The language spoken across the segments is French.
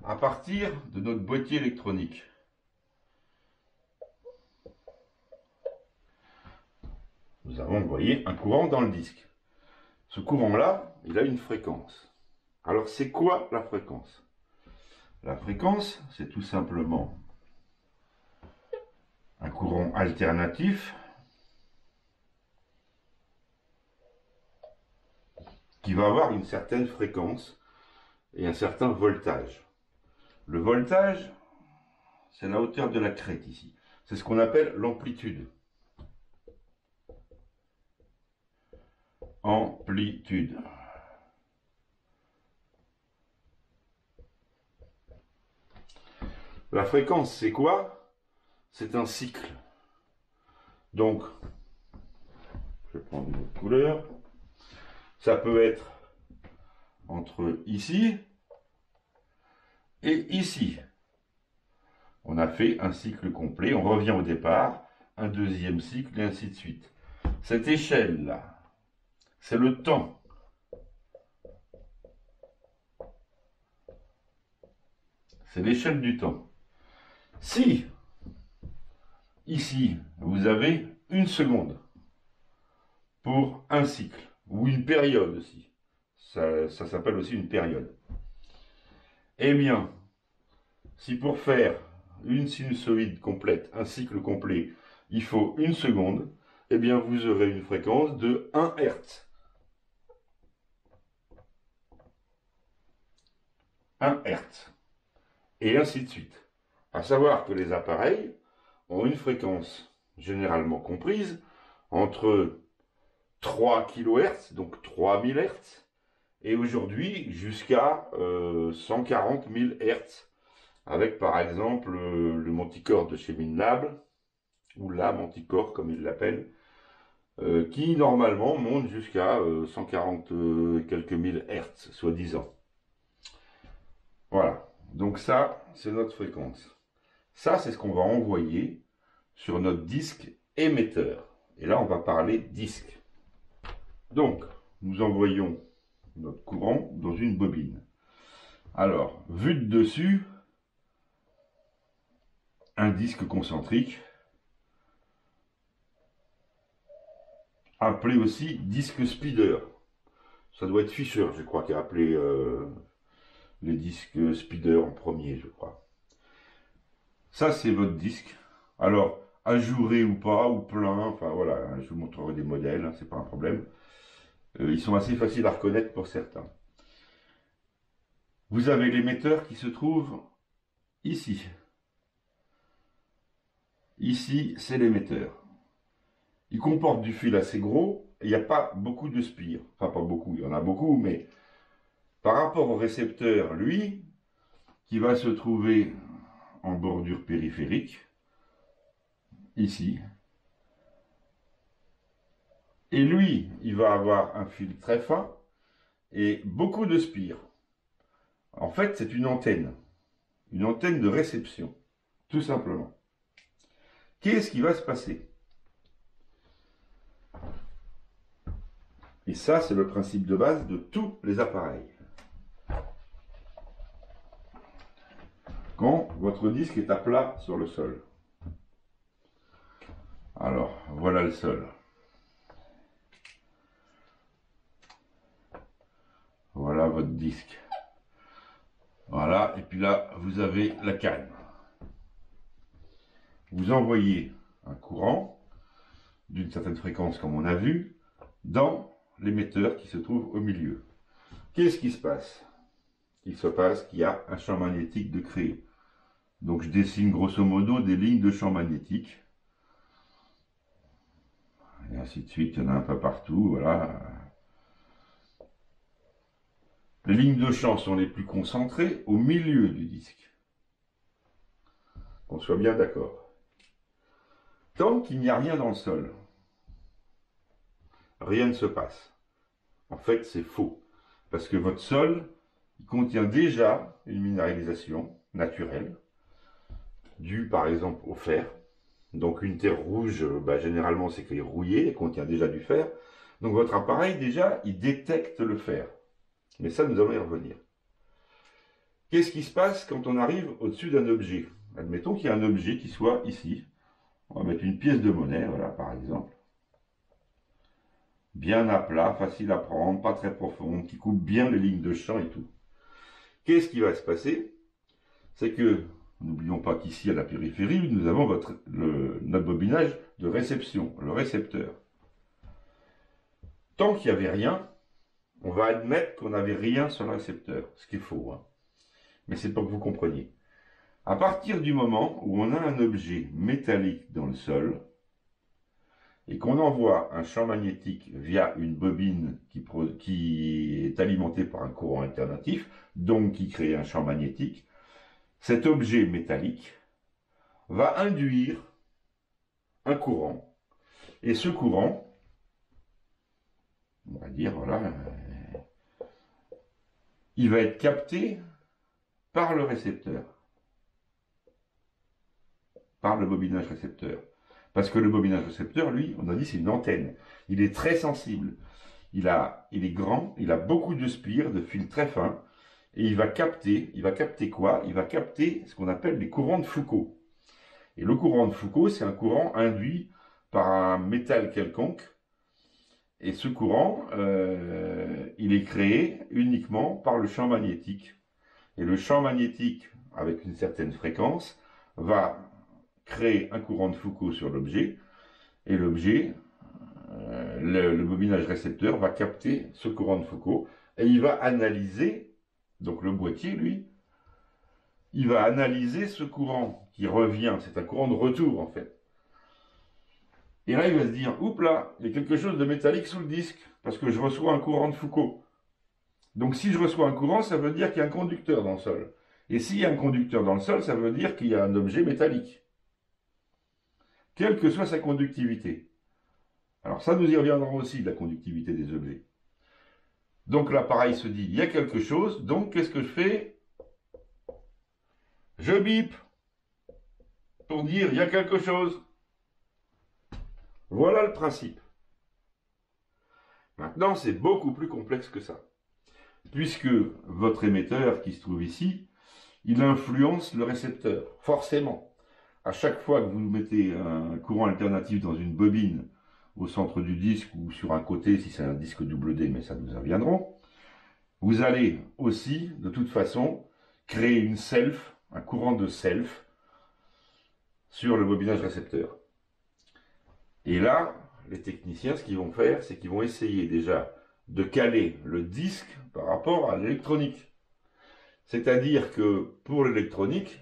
à partir de notre boîtier électronique. Nous avons, vous voyez, un courant dans le disque. Ce courant-là, il a une fréquence. Alors, c'est quoi la fréquence? La fréquence, c'est tout simplement un courant alternatif qui va avoir une certaine fréquence et un certain voltage. Le voltage, c'est la hauteur de la crête ici. C'est ce qu'on appelle l'amplitude. Amplitude. La fréquence, c'est quoi? C'est un cycle. Donc, je vais prendre une autre couleur. Ça peut être entre ici et ici. On a fait un cycle complet, on revient au départ, un deuxième cycle et ainsi de suite. Cette échelle-là, c'est le temps. C'est l'échelle du temps. Si, ici, vous avez une seconde pour un cycle, ou une période aussi, ça s'appelle aussi une période. Eh bien, si pour faire une sinusoïde complète, un cycle complet, il faut une seconde, eh bien vous aurez une fréquence de 1 Hz. 1 Hz. Et ainsi de suite. À savoir que les appareils ont une fréquence généralement comprise entre 3 kHz, donc 3000 Hz, et aujourd'hui jusqu'à 140 000 Hz, avec par exemple le Manticore de chez Minlab, ou la Manticore comme ils l'appellent, qui normalement monte jusqu'à 140 quelques mille Hertz, soi-disant. Voilà, donc ça, c'est notre fréquence. Ça, c'est ce qu'on va envoyer sur notre disque émetteur. Et là, on va parler disque. Donc, nous envoyons notre courant dans une bobine. Alors, vu de dessus, un disque concentrique, appelé aussi disque speeder. Ça doit être Fischer, je crois, qui a appelé les disques speeder en premier, je crois. Ça, c'est votre disque. Alors, ajouré ou pas, ou plein, enfin voilà, je vous montrerai des modèles, hein, c'est pas un problème. Ils sont assez faciles à reconnaître pour certains. Vous avez l'émetteur qui se trouve ici. Ici, c'est l'émetteur. Il comporte du fil assez gros, et il n'y a pas beaucoup de spire. Enfin, pas beaucoup, il y en a beaucoup, mais par rapport au récepteur, lui, qui va se trouver en bordure périphérique, ici. Et lui, il va avoir un fil très fin et beaucoup de spire. En fait, c'est une antenne de réception, tout simplement. Qu'est-ce qui va se passer? Et ça, c'est le principe de base de tous les appareils. Quand votre disque est à plat sur le sol. Alors, voilà le sol. Voilà votre disque. Voilà, et puis là, vous avez la canne. Vous envoyez un courant d'une certaine fréquence, comme on a vu, dans l'émetteur qui se trouve au milieu. Qu'est-ce qui se passe? Il se passe qu'il y a un champ magnétique de créé. Donc je dessine grosso modo des lignes de champ magnétique. Et ainsi de suite, il y en a un peu partout, voilà. Les lignes de champ sont les plus concentrées au milieu du disque. Qu'on soit bien d'accord. Tant qu'il n'y a rien dans le sol, rien ne se passe. En fait, c'est faux. Parce que votre sol, il contient déjà une minéralisation naturelle, due par exemple au fer. Donc une terre rouge, généralement c'est qu'elle est rouillée, elle contient déjà du fer. Donc votre appareil déjà, il détecte le fer. Mais ça, nous allons y revenir. Qu'est-ce qui se passe quand on arrive au-dessus d'un objet? Admettons qu'il y a un objet qui soit ici. On va mettre une pièce de monnaie, voilà, par exemple. Bien à plat, facile à prendre, pas très profonde, qui coupe bien les lignes de champ et tout. Qu'est-ce qui va se passer? C'est que, n'oublions pas qu'ici, à la périphérie, nous avons notre bobinage de réception, le récepteur. Tant qu'il n'y avait rien, on va admettre qu'on n'avait rien sur le récepteur, ce qui est faux, hein. Mais c'est pour que vous compreniez. À partir du moment où on a un objet métallique dans le sol, et qu'on envoie un champ magnétique via une bobine qui est alimentée par un courant alternatif, donc qui crée un champ magnétique, cet objet métallique va induire un courant. Et ce courant, on va dire, voilà, il va être capté par le récepteur, par le bobinage récepteur. Parce que le bobinage récepteur, lui, on a dit, c'est une antenne. Il est très sensible. Il est grand, il a beaucoup de spires, de fils très fins, et il va capter quoi? Il va capter ce qu'on appelle les courants de Foucault. Et le courant de Foucault, c'est un courant induit par un métal quelconque, et ce courant, il est créé uniquement par le champ magnétique. Et le champ magnétique, avec une certaine fréquence, va créer un courant de Foucault sur l'objet, et l'objet, le bobinage récepteur va capter ce courant de Foucault et il va analyser, donc le boîtier, lui, il va analyser ce courant qui revient, c'est un courant de retour en fait. Et là, il va se dire, oups là, il y a quelque chose de métallique sous le disque, parce que je reçois un courant de Foucault. Donc si je reçois un courant, ça veut dire qu'il y a un conducteur dans le sol. Et s'il y a un conducteur dans le sol, ça veut dire qu'il y a un objet métallique, quelle que soit sa conductivité. Alors ça, nous y reviendrons aussi, de la conductivité des objets. Donc l'appareil se dit, il y a quelque chose, donc qu'est-ce que je fais? Je bip pour dire, il y a quelque chose. Voilà le principe. Maintenant, c'est beaucoup plus complexe que ça. Puisque votre émetteur qui se trouve ici, il influence le récepteur, forcément. À chaque fois que vous mettez un courant alternatif dans une bobine au centre du disque ou sur un côté, si c'est un disque double D, mais ça nous en reviendrons, vous allez aussi, de toute façon, créer une self, un courant de self, sur le bobinage récepteur. Et là, les techniciens, ce qu'ils vont faire, c'est qu'ils vont essayer déjà de caler le disque par rapport à l'électronique. C'est-à-dire que pour l'électronique,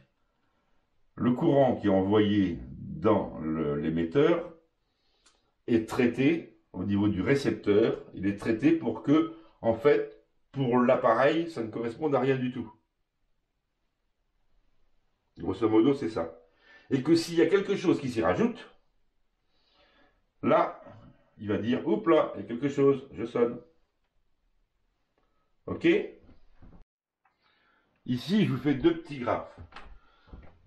le courant qui est envoyé dans l'émetteur est traité au niveau du récepteur. Il est traité pour que, en fait, pour l'appareil, ça ne corresponde à rien du tout. Grosso modo, c'est ça. Et que s'il y a quelque chose qui s'y rajoute, là, il va dire, oups là, il y a quelque chose, je sonne. Ok? Ici, je vous fais deux petits graphes.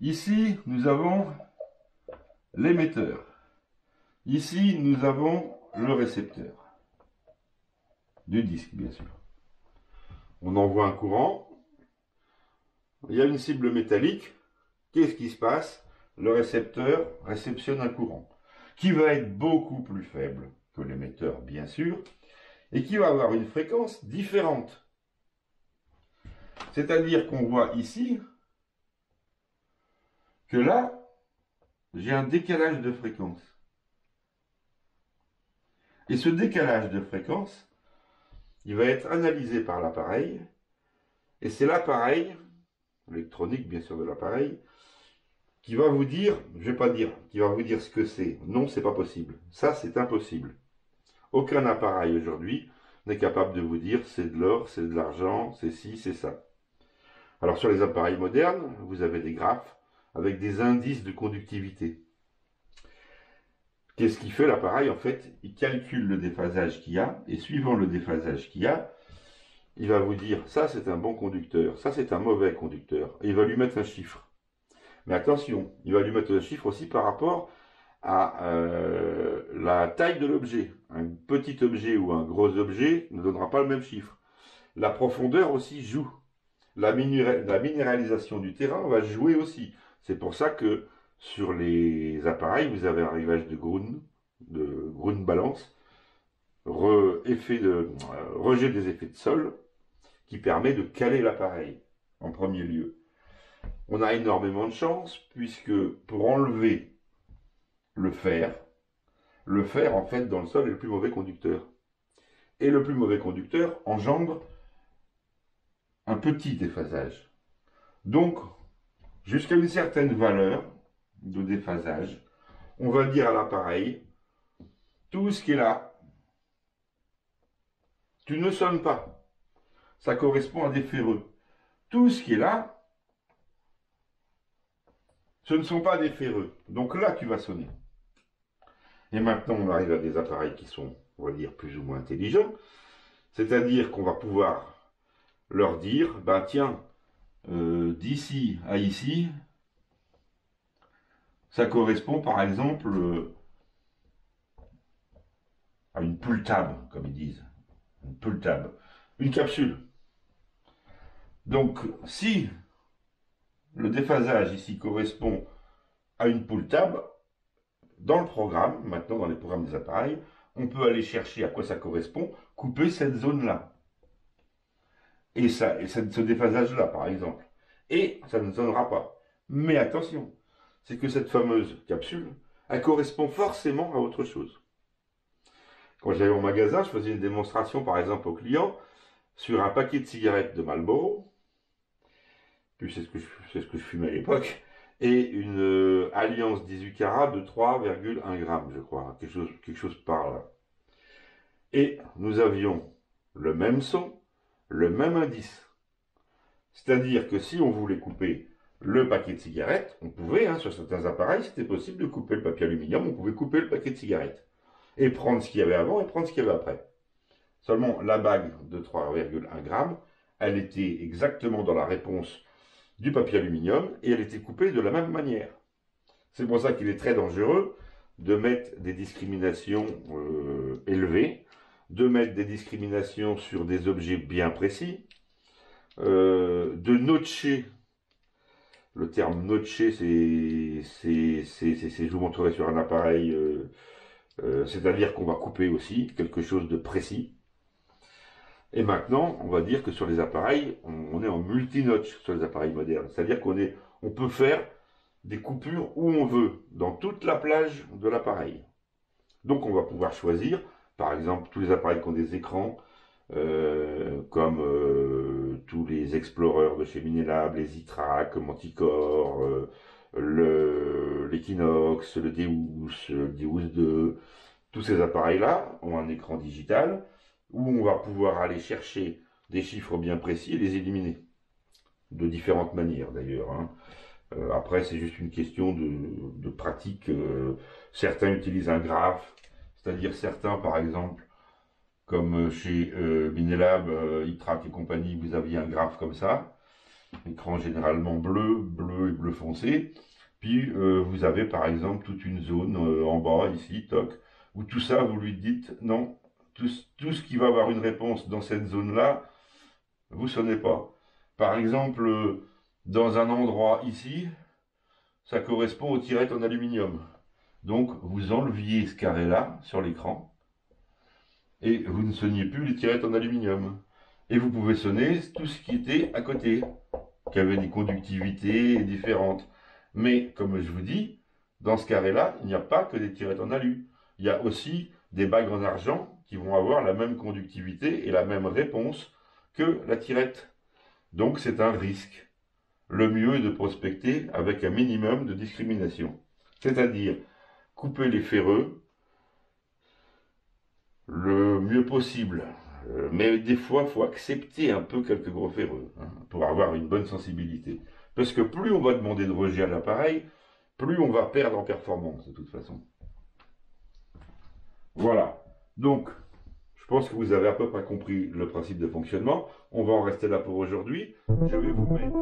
Ici, nous avons l'émetteur. Ici, nous avons le récepteur. Du disque, bien sûr. On envoie un courant. Il y a une cible métallique. Qu'est-ce qui se passe? Le récepteur réceptionne un courant qui va être beaucoup plus faible que l'émetteur, bien sûr, et qui va avoir une fréquence différente. C'est-à-dire qu'on voit ici que là, j'ai un décalage de fréquence. Et ce décalage de fréquence, il va être analysé par l'appareil, et c'est l'appareil, l'électronique bien sûr de l'appareil, qui va vous dire, je ne vais pas dire, qui va vous dire ce que c'est. Non, c'est pas possible. Ça, c'est impossible. Aucun appareil aujourd'hui n'est capable de vous dire c'est de l'or, c'est de l'argent, c'est ci, c'est ça. Alors sur les appareils modernes, vous avez des graphes avec des indices de conductivité. Qu'est-ce qu'il fait l'appareil? En fait, il calcule le déphasage qu'il y a, et suivant le déphasage qu'il y a, il va vous dire ça c'est un bon conducteur, ça c'est un mauvais conducteur, et il va lui mettre un chiffre. Mais attention, il va lui mettre un chiffre aussi par rapport à la taille de l'objet. Un petit objet ou un gros objet ne donnera pas le même chiffre. La profondeur aussi joue. La minéralisation du terrain va jouer aussi. C'est pour ça que sur les appareils, vous avez un réglage de Grund balance, rejet des effets de sol, qui permet de caler l'appareil en premier lieu. On a énormément de chance puisque pour enlever le fer en fait dans le sol est le plus mauvais conducteur. Et le plus mauvais conducteur engendre un petit déphasage. Donc, jusqu'à une certaine valeur de déphasage, on va dire à l'appareil, tout ce qui est là, tu ne sonnes pas. Ça correspond à des ferreux. Tout ce qui est là, ce ne sont pas des ferreux. Donc là, tu vas sonner. Et maintenant, on arrive à des appareils qui sont, on va dire, plus ou moins intelligents. C'est-à-dire qu'on va pouvoir leur dire, bah tiens, d'ici à ici, ça correspond par exemple à une pull tab, comme ils disent. Une pull tab. Une capsule. Donc, si le déphasage ici correspond à une pull tab, dans le programme, maintenant dans les programmes des appareils, on peut aller chercher à quoi ça correspond, couper cette zone-là. Et ce déphasage-là, par exemple. Et ça ne sonnera pas. Mais attention, c'est que cette fameuse capsule, elle correspond forcément à autre chose. Quand j'allais au magasin, je faisais une démonstration, par exemple, aux clients, sur un paquet de cigarettes de Marlboro, puis c'est ce que je fumais à l'époque, et une alliance 18 carats de 3,1 grammes, je crois, quelque chose par là. Et nous avions le même son, le même indice. C'est-à-dire que si on voulait couper le paquet de cigarettes, on pouvait, sur certains appareils, c'était possible de couper le papier aluminium, on pouvait couper le paquet de cigarettes. Et prendre ce qu'il y avait avant et prendre ce qu'il y avait après. Seulement, la bague de 3,1 grammes, elle était exactement dans la réponse du papier aluminium et elle était coupée de la même manière. C'est pour ça qu'il est très dangereux de mettre des discriminations élevées, de mettre des discriminations sur des objets bien précis, de notcher. Le terme notcher, je vous montrerai sur un appareil, c'est-à-dire qu'on va couper aussi quelque chose de précis. Et maintenant, on va dire que sur les appareils, on est en multi-notch sur les appareils modernes. C'est-à-dire on peut faire des coupures où on veut, dans toute la plage de l'appareil. Donc on va pouvoir choisir, par exemple, tous les appareils qui ont des écrans, comme tous les Explorers de chez Minelab, les iTrack, Manticore, l'Equinox, le Deus, le Deus 2, tous ces appareils-là ont un écran digital où on va pouvoir aller chercher des chiffres bien précis et les éliminer. De différentes manières d'ailleurs. Après, c'est juste une question de pratique. Certains utilisent un graphe, c'est-à-dire certains, par exemple, comme chez Minelab, iTrack et compagnie, vous aviez un graphe comme ça, écran généralement bleu et bleu foncé. Puis vous avez par exemple toute une zone en bas, ici, toc, où tout ça, vous lui dites non, tout ce qui va avoir une réponse dans cette zone-là, vous sonnez pas. Par exemple, dans un endroit ici, ça correspond aux tirettes en aluminium. Donc, vous enleviez ce carré-là sur l'écran, et vous ne sonniez plus les tirettes en aluminium. Et vous pouvez sonner tout ce qui était à côté, qui avait des conductivités différentes. Mais, comme je vous dis, dans ce carré-là, il n'y a pas que des tirettes en alu. Il y a aussi des bagues en argent qui vont avoir la même conductivité et la même réponse que la tirette. Donc c'est un risque. Le mieux est de prospecter avec un minimum de discrimination. C'est-à-dire couper les ferreux le mieux possible. Mais des fois, il faut accepter un peu quelques gros ferreux pour avoir une bonne sensibilité. Parce que plus on va demander de rejet à l'appareil, plus on va perdre en performance de toute façon. Voilà. Donc, je pense que vous avez à peu près compris le principe de fonctionnement. On va en rester là pour aujourd'hui. Je vais vous mettre...